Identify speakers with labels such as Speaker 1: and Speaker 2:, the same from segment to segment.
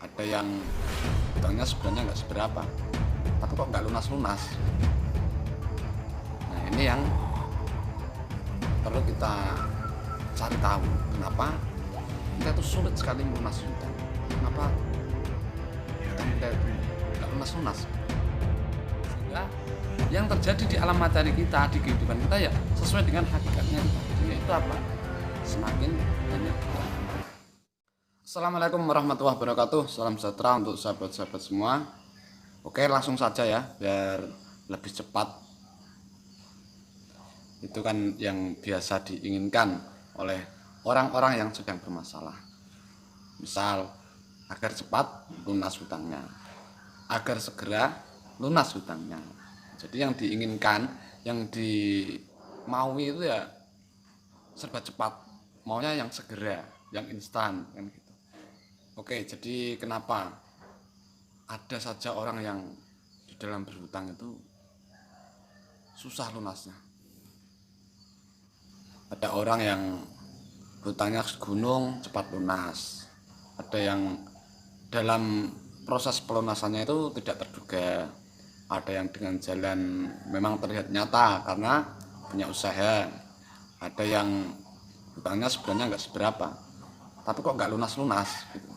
Speaker 1: Ada yang utangnya sebenarnya nggak seberapa, tapi kok nggak lunas-lunas. Nah, ini yang perlu kita cari tahu, kenapa kita itu sulit sekali melunasi hutang. Kenapa hutang kita itu nggak lunas-lunas. Sehingga yang terjadi di alam materi kita, di kehidupan kita ya sesuai dengan hakikatnya, yaitu apa? Semakin banyak hutang. Assalamualaikum warahmatullahi wabarakatuh. Salam sejahtera untuk sahabat-sahabat semua. Oke, langsung saja ya, biar lebih cepat. Itu kan yang biasa diinginkan oleh orang-orang yang sedang bermasalah. Misal, agar cepat lunas hutangnya, agar segera lunas hutangnya. Jadi yang diinginkan, yang dimaui itu ya serba cepat, maunya yang segera, yang instan kan gitu. Oke, jadi kenapa ada saja orang yang di dalam berhutang itu susah lunasnya? Ada orang yang hutangnya segunung cepat lunas. Ada yang dalam proses pelunasannya itu tidak terduga. Ada yang dengan jalan memang terlihat nyata karena punya usaha. Ada yang hutangnya sebenarnya nggak seberapa, tapi kok nggak lunas-lunas gitu.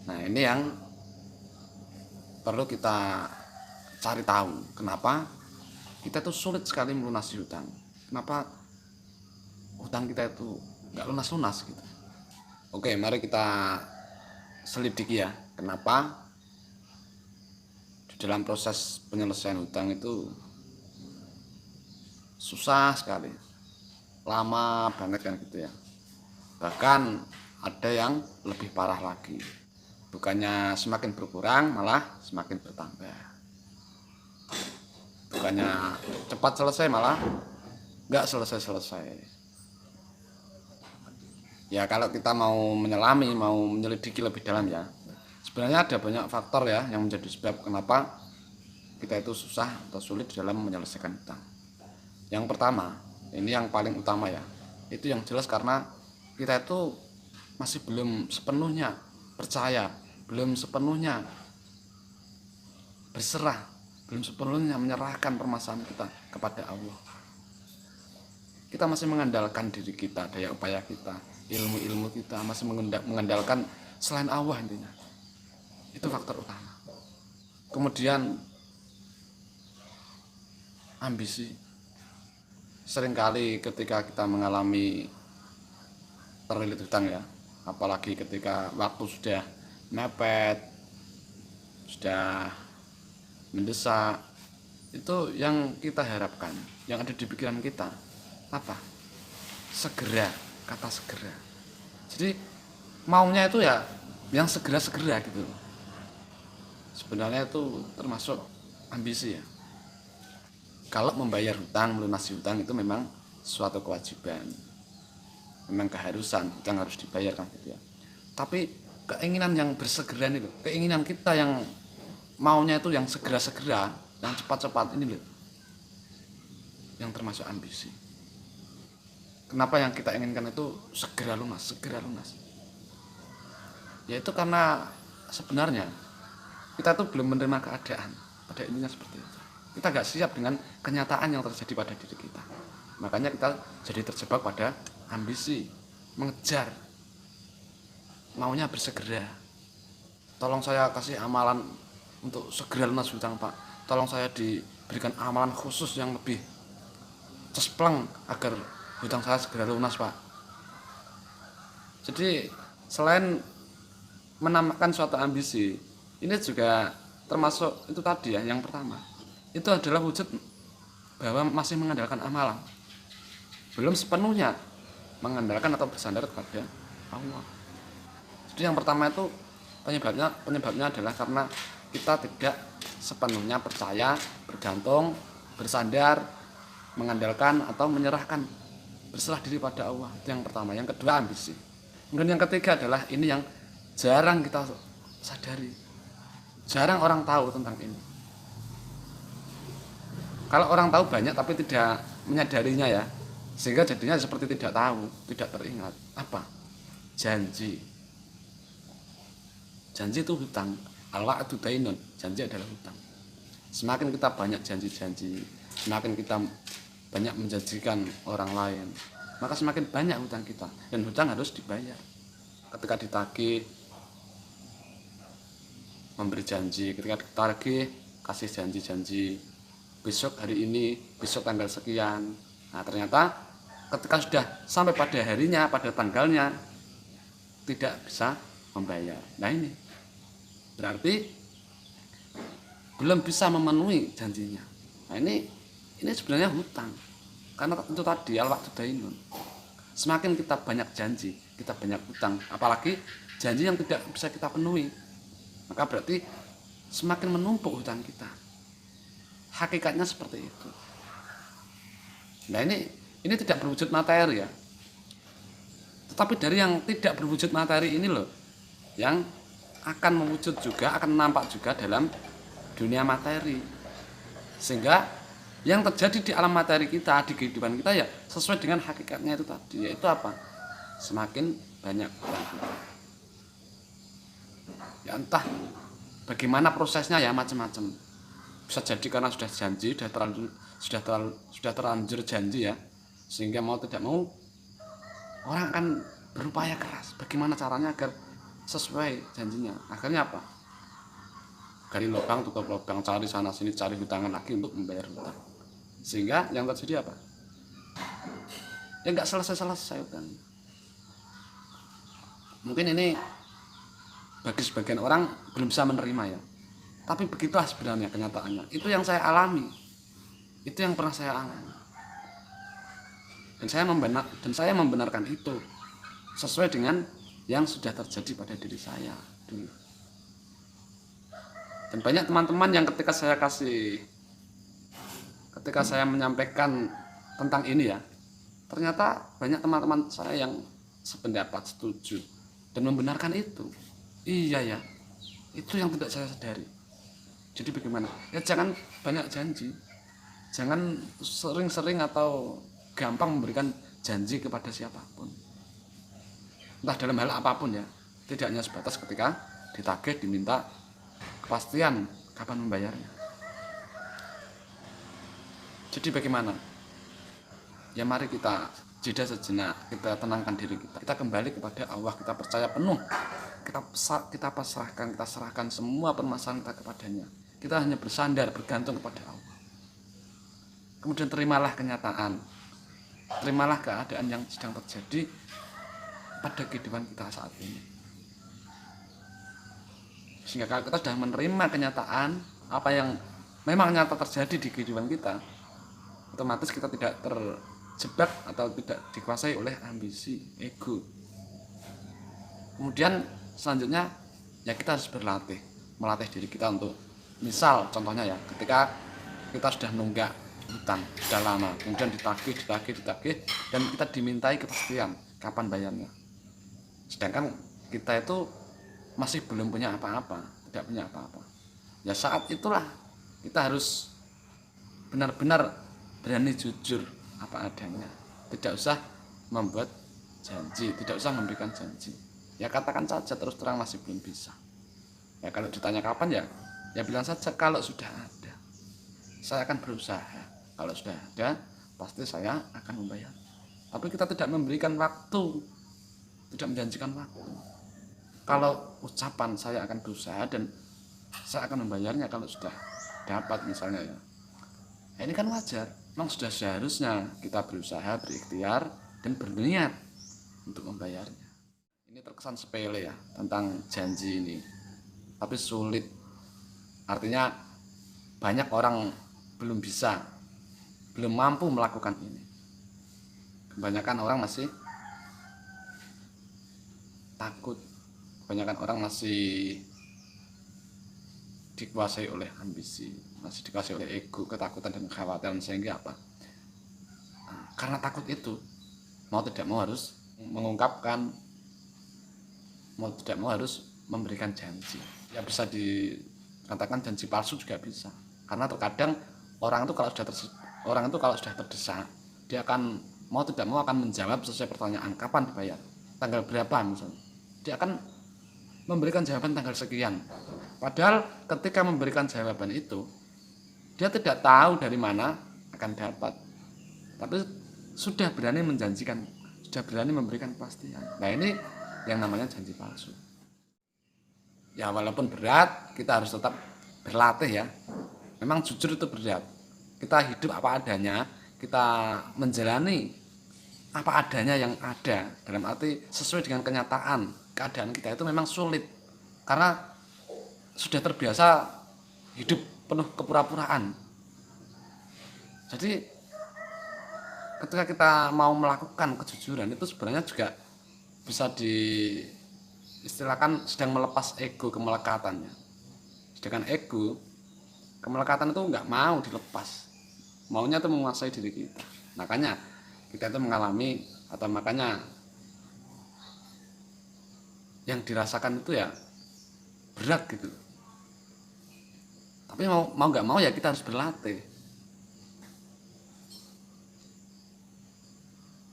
Speaker 1: Nah, ini yang perlu kita cari tahu, kenapa kita tuh sulit sekali melunasi hutang. Kenapa hutang kita itu nggak lunas-lunas gitu. Oke, mari kita selidiki ya, kenapa di dalam proses penyelesaian hutang itu susah sekali, lama banget kan gitu ya. Bahkan ada yang lebih parah lagi, bukannya semakin berkurang malah semakin bertambah. Bukannya cepat selesai malah nggak selesai-selesai. Ya kalau kita mau menyelami, mau menyelidiki lebih dalam ya, sebenarnya ada banyak faktor ya yang menjadi sebab kenapa kita itu susah atau sulit dalam menyelesaikan hutang. Yang pertama, ini yang paling utama ya, itu yang jelas karena kita itu masih belum sepenuhnya percaya, belum sepenuhnya berserah, belum sepenuhnya menyerahkan permasalahan kita kepada Allah. Kita masih mengandalkan diri kita, daya upaya kita, ilmu-ilmu kita, masih mengandalkan selain Allah intinya. Itu faktor utama. Kemudian ambisi. Seringkali ketika kita mengalami terlilit hutang ya, apalagi ketika waktu sudah mepet, sudah mendesak, itu yang kita harapkan, yang ada di pikiran kita apa? Segera, kata segera. Jadi maunya itu ya yang segera-segera gitu. Sebenarnya itu termasuk ambisi ya. Kalau membayar hutang, melunasi hutang itu memang suatu kewajiban, memang keharusan, hutang harus dibayar kan gitu ya. Tapi keinginan yang bersegera itu, keinginan kita yang maunya itu yang segera-segera, yang cepat-cepat ini loh, yang termasuk ambisi. Kenapa yang kita inginkan itu segera lunas, segera lunas? Yaitu karena sebenarnya kita tuh belum menerima keadaan, pada intinya seperti itu. Kita gak siap dengan kenyataan yang terjadi pada diri kita. Makanya kita jadi terjebak pada ambisi, mengejar, maunya bersegera. Tolong saya kasih amalan untuk segera lunas hutang Pak. Tolong saya diberikan amalan khusus yang lebih cespleng agar hutang saya segera lunas Pak. Jadi selain menamakan suatu ambisi, ini juga termasuk itu tadi ya, yang pertama itu adalah wujud bahwa masih mengandalkan amalan, belum sepenuhnya mengandalkan atau bersandar kepada Allah. Jadi yang pertama itu penyebabnya adalah karena kita tidak sepenuhnya percaya, bergantung, bersandar, mengandalkan atau menyerahkan, berserah diri pada Allah. Itu yang pertama. Yang kedua ambisi. Kemudian yang ketiga adalah ini yang jarang kita sadari, jarang orang tahu tentang ini. Kalau orang tahu banyak tapi tidak menyadarinya ya, sehingga jadinya seperti tidak tahu, tidak teringat. Apa? Janji. Janji itu hutang. Al-wa'du dainun, janji adalah hutang. Semakin kita banyak janji-janji, semakin kita banyak menjanjikan orang lain, maka semakin banyak hutang kita, dan hutang harus dibayar. Ketika ditagih, memberi janji, ketika ditagih, kasih janji-janji, besok hari ini, besok tanggal sekian. Nah ternyata ketika sudah sampai pada harinya, pada tanggalnya, tidak bisa membayar. Nah ini berarti belum bisa memenuhi janjinya. Nah ini sebenarnya hutang, karena itu tadi al-wa'du dainun. Semakin kita banyak janji, kita banyak hutang, apalagi janji yang tidak bisa kita penuhi, maka berarti semakin menumpuk hutang kita. Hakikatnya seperti itu. Nah ini tidak berwujud materi ya, tetapi dari yang tidak berwujud materi ini loh yang akan mewujud juga, akan nampak juga dalam dunia materi. Sehingga yang terjadi di alam materi kita, di kehidupan kita ya sesuai dengan hakikatnya itu tadi, yaitu apa? Semakin banyak hutang kita. Ya entah bagaimana prosesnya ya, macam-macam. Bisa jadi karena sudah janji, sudah terlanjur janji ya, sehingga mau tidak mau orang akan berupaya keras bagaimana caranya agar sesuai janjinya. Akhirnya apa? Gali lubang tutup lubang, cari sana sini, cari hutangan lagi untuk membayar hutang. Sehingga yang terjadi apa? Ya nggak selesai hutang. Mungkin ini bagi sebagian orang belum bisa menerima ya, tapi begitulah sebenarnya kenyataannya. Itu yang saya alami, itu yang pernah saya alami, dan saya membenarkan itu sesuai dengan yang sudah terjadi pada diri saya dulu. Dan banyak teman-teman yang ketika saya menyampaikan tentang ini ya, ternyata banyak teman-teman saya yang sependapat, setuju, dan membenarkan itu. Iya ya, itu yang tidak saya sadari. Jadi bagaimana? Ya jangan banyak janji, jangan sering-sering atau gampang memberikan janji kepada siapapun, entah dalam hal apapun ya. Tidak hanya sebatas ketika ditagih, diminta kepastian kapan membayarnya. Jadi bagaimana? Ya mari kita jeda sejenak, kita tenangkan diri kita kembali kepada Allah, kita percaya penuh, kita serahkan semua permasalahan kita kepadanya. Kita hanya bersandar, bergantung kepada Allah. Kemudian terimalah kenyataan, terimalah keadaan yang sedang terjadi pada kehidupan kita saat ini. Sehingga kalau kita sudah menerima kenyataan apa yang memang nyata terjadi di kehidupan kita, otomatis kita tidak terjebak atau tidak dikuasai oleh ambisi, ego. Kemudian selanjutnya ya kita harus melatih diri kita untuk, misal contohnya ya, ketika kita sudah nunggak hutang sudah lama, kemudian ditagih dan kita dimintai kepastian kapan bayarnya, sedangkan kita itu masih belum punya apa-apa, tidak punya apa-apa. Ya saat itulah kita harus benar-benar berani jujur apa adanya. Tidak usah membuat janji, tidak usah memberikan janji. Ya katakan saja terus terang masih belum bisa. Ya kalau ditanya kapan ya bilang saja kalau sudah ada. Saya akan berusaha. Kalau sudah ada, pasti saya akan membayar. Tapi kita tidak memberikan waktu, tidak menjanjikan waktu. Kalau ucapan saya akan berusaha dan saya akan membayarnya kalau sudah dapat misalnya ya. Ini kan wajar, memang sudah seharusnya kita berusaha, berikhtiar dan berniat untuk membayarnya. Ini terkesan sepele ya tentang janji ini, tapi sulit. Artinya banyak orang belum bisa, belum mampu melakukan ini. Kebanyakan orang masih takut. Kebanyakan orang masih dikuasai oleh ambisi, masih dikuasai oleh ego, ketakutan dan kekhawatiran. Sehingga apa? Karena takut itu, mau tidak mau harus mengungkapkan, mau tidak mau harus memberikan janji. Ya bisa dikatakan janji palsu juga bisa. Karena terkadang orang itu kalau sudah terdesak, dia akan mau tidak mau akan menjawab sesuai pertanyaan, kapan dibayar, tanggal berapa misalnya. Dia akan memberikan jawaban tanggal sekian. Padahal ketika memberikan jawaban itu, dia tidak tahu dari mana akan dapat, tapi sudah berani menjanjikan, sudah berani memberikan kepastian. Nah ini yang namanya janji palsu. Ya walaupun berat, kita harus tetap berlatih ya. Memang jujur itu berat. Kita hidup apa adanya, kita menjalani apa adanya yang ada, dalam arti sesuai dengan kenyataan. Keadaan kita itu memang sulit karena sudah terbiasa hidup penuh kepura-puraan. Jadi ketika kita mau melakukan kejujuran itu sebenarnya juga bisa diistilahkan sedang melepas ego kemelekatannya. Sedangkan ego kemelekatan itu nggak mau dilepas, maunya itu menguasai diri kita. Makanya kita itu mengalami, atau makanya yang dirasakan itu ya berat gitu. Tapi mau nggak mau ya kita harus berlatih.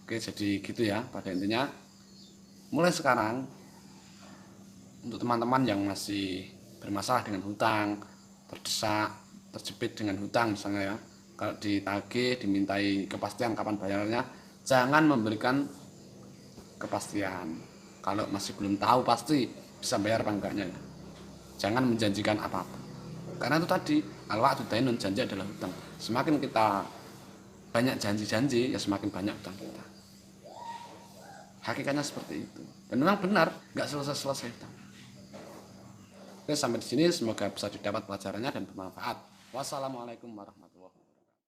Speaker 1: Oke, jadi gitu ya pada intinya. Mulai sekarang untuk teman-teman yang masih bermasalah dengan hutang, terdesak, terjepit dengan hutang misalnya ya, kalau ditagih dimintai kepastian kapan bayarnya, jangan memberikan kepastian. Kalau masih belum tahu pasti bisa bayar apa enggaknya ya. Jangan menjanjikan apapun. Karena itu tadi, al-wa'du dainun, janji adalah hutang. Semakin kita banyak janji-janji, ya semakin banyak hutang kita. Hakikatnya seperti itu. Dan memang benar, nggak selesai-selesai hutang. Oke, sampai di sini semoga bisa didapat pelajarannya dan bermanfaat. Wassalamualaikum warahmatullahi wabarakatuh.